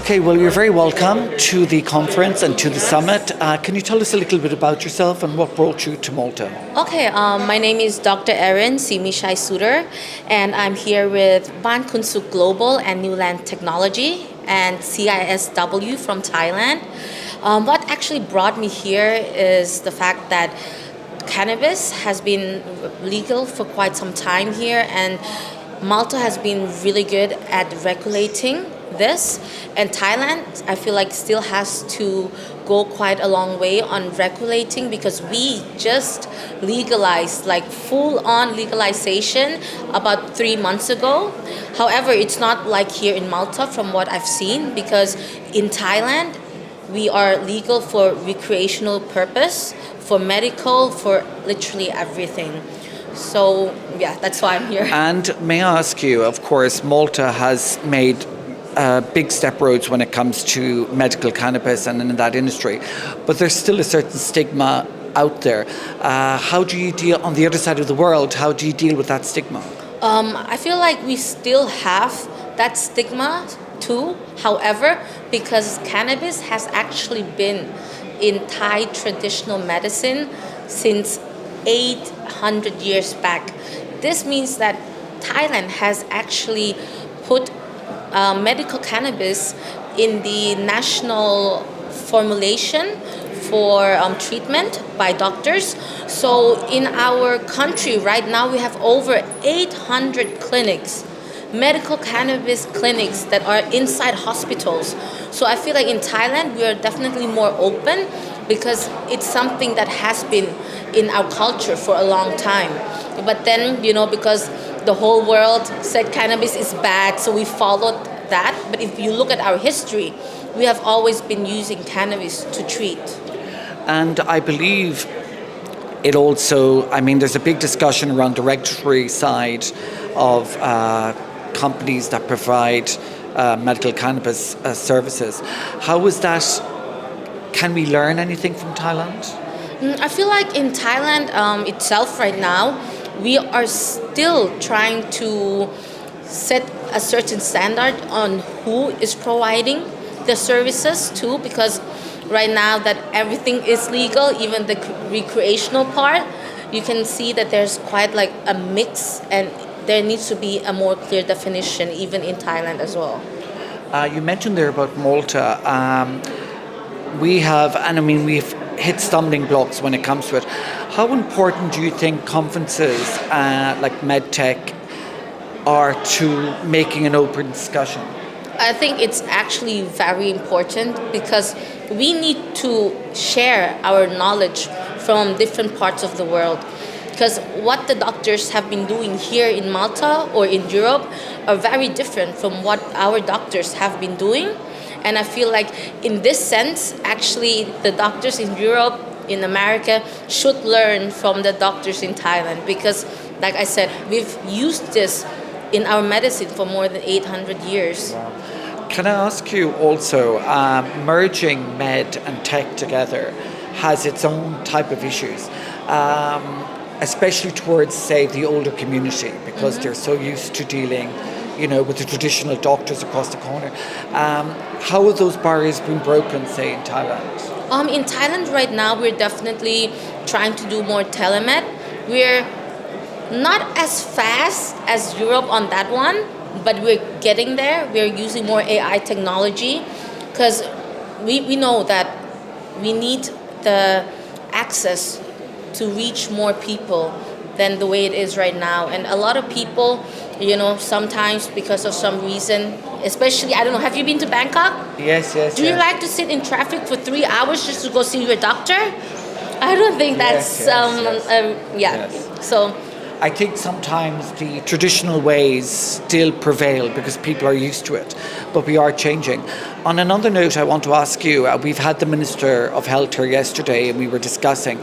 Okay, well, you're very welcome to the conference and to the summit. Can you tell us a little bit about yourself and what brought you to Malta? Okay, my name is Dr. Arrin Simichai Suter, and I'm here with Baankhunsook Global and New Land Technology and CISW from Thailand. What actually brought me here is the fact that cannabis has been legal for quite some time here, and Malta has been really good at regulating this, and Thailand I feel like still has to go quite a long way on regulating, because we just legalized, like full-on legalization, about 3 months ago. However, it's not like here in Malta from what I've seen, because in Thailand we are legal for recreational purpose, for medical, for literally everything. So yeah, that's why I'm here. And may I ask you, of course, Malta has made big step roads when it comes to medical cannabis and in that industry, but there's still a certain stigma out there. How do you deal, on the other side of the world, how do you deal with that stigma? I feel like we still have that stigma too. However, because cannabis has actually been in Thai traditional medicine since 800 years back. This means that Thailand has actually put medical cannabis in the national formulation for treatment by doctors. So in our country right now we have over 800 clinics, medical cannabis clinics that are inside hospitals. So I feel like in Thailand we are definitely more open, because it's something that has been in our culture for a long time. But then, because the whole world said cannabis is bad, so we followed that. But if you look at our history, we have always been using cannabis to treat. And I believe it also, there's a big discussion around the regulatory side of companies that provide medical cannabis services. How is that? Can we learn anything from Thailand? I feel like in Thailand itself right now, we are still trying to set a certain standard on who is providing the services too, because right now that everything is legal, even the recreational part, you can see that there's quite like a mix, and there needs to be a more clear definition even in Thailand as well. You mentioned there about Malta. We've hit stumbling blocks when it comes to it. How important do you think conferences like MedTech are to making an open discussion? I think it's actually very important, because we need to share our knowledge from different parts of the world. Because what the doctors have been doing here in Malta or in Europe are very different from what our doctors have been doing. And I feel like in this sense, actually, the doctors in Europe, in America, should learn from the doctors in Thailand, because, like I said, we've used this in our medicine for more than 800 years. Wow. Can I ask you also, merging med and tech together has its own type of issues, especially towards, say, the older community, because they're so used to dealing with the traditional doctors across the corner. How have those barriers been broken, say, in Thailand? In Thailand right now, we're definitely trying to do more telemed. We're not as fast as Europe on that one, but we're getting there. We're using more AI technology, because we know that we need the access to reach more people than the way it is right now. And a lot of people, sometimes because of some reason, especially, I don't know, have you been to Bangkok? Yes. Do you like to sit in traffic for 3 hours just to go see your doctor? I don't think that's, Yes. So I think sometimes the traditional ways still prevail because people are used to it, but we are changing. On another note, I want to ask you, we've had the Minister of Health here yesterday, and we were discussing,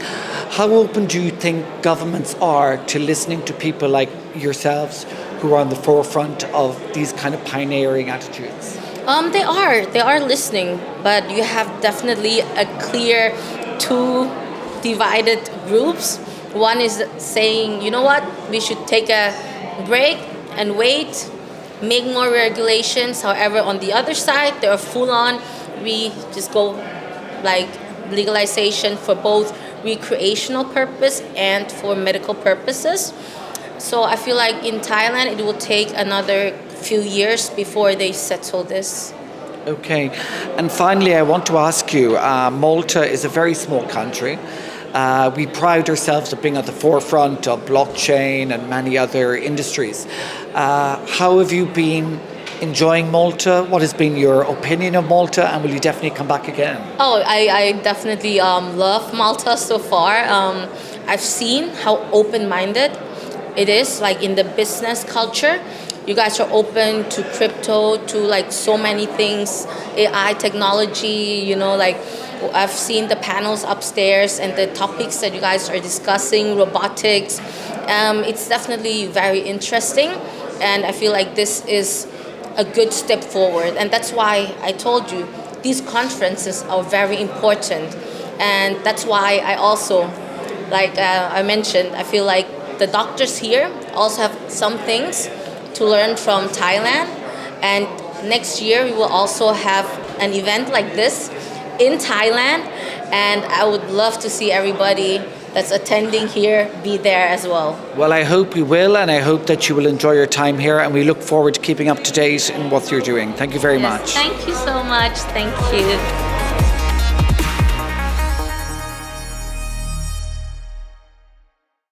how open do you think governments are to listening to people like yourselves who are on the forefront of these kind of pioneering attitudes? They are listening, but you have definitely a clear two divided groups. One is saying, you know what, we should take a break and wait. make more regulations. However, on the other side, they are full on. We just go like legalization for both recreational purpose and for medical purposes. So I feel like in Thailand, it will take another few years before they settle this. Okay. And finally, I want to ask you, Malta is a very small country. We pride ourselves of being at the forefront of blockchain and many other industries. How have you been enjoying Malta? What has been your opinion of Malta, and will you definitely come back again? Oh, I definitely love Malta so far. I've seen how open-minded it is, like in the business culture. You guys are open to crypto, to like so many things, AI technology, like I've seen the panels upstairs and the topics that you guys are discussing, robotics. It's definitely very interesting, and I feel like this is a good step forward. And that's why I told you these conferences are very important. And that's why I also, like I mentioned, I feel like the doctors here also have some things to learn from Thailand. And next year we will also have an event like this in Thailand. And I would love to see everybody that's attending here be there as well. Well, I hope you will, and I hope that you will enjoy your time here, and we look forward to keeping up to date in what you're doing. Thank you very much. Thank you so much. Thank you.